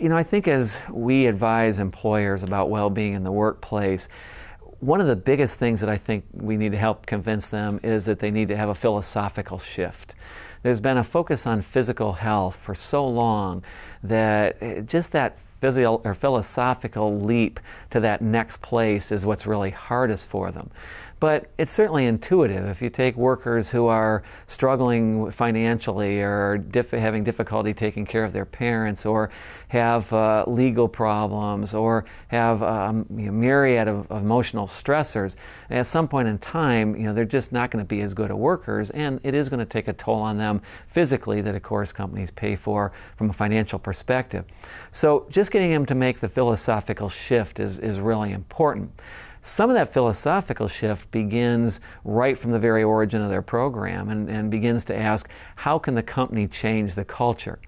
I think as we advise employers about well-being in the workplace, one of the biggest things that I think we need to help convince them is that they need to have a philosophical shift. There's been a focus on physical health for so long that just that philosophical leap to that next place is what's really hardest for them. But it's certainly intuitive. If you take workers who are struggling financially or having difficulty taking care of their parents or have legal problems or have myriad of emotional stressors, at some point in time, they're just not going to be as good at workers, and it is going to take a toll on them physically that, of course, companies pay for from a financial perspective. So just getting them to make the philosophical shift is really important. Some of that philosophical shift begins right from the very origin of their program and begins to ask, how can the company change the culture?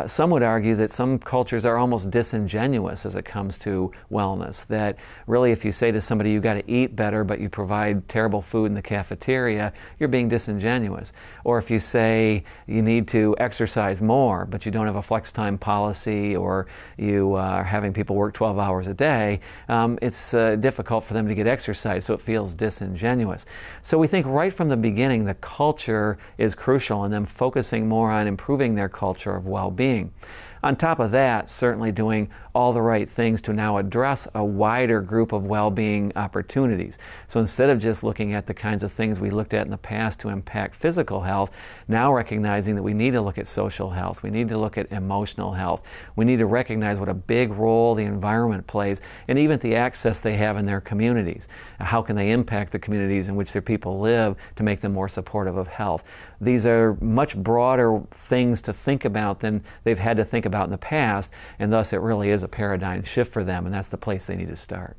Some would argue that some cultures are almost disingenuous as it comes to wellness, that really if you say to somebody you've got to eat better but you provide terrible food in the cafeteria, you're being disingenuous. Or if you say you need to exercise more but you don't have a flex time policy, or you are having people work 12 hours a day, it's difficult for them to get exercise, so it feels disingenuous. So we think right from the beginning the culture is crucial, and them focusing more on improving their culture of well-being. On top of that, certainly doing all the right things to now address a wider group of well-being opportunities. So instead of just looking at the kinds of things we looked at in the past to impact physical health, now recognizing that we need to look at social health, we need to look at emotional health, we need to recognize what a big role the environment plays, and even the access they have in their communities. How can they impact the communities in which their people live to make them more supportive of health? These are much broader things to think about than they've had to think about in the past, and thus it really is a paradigm shift for them, and that's the place they need to start.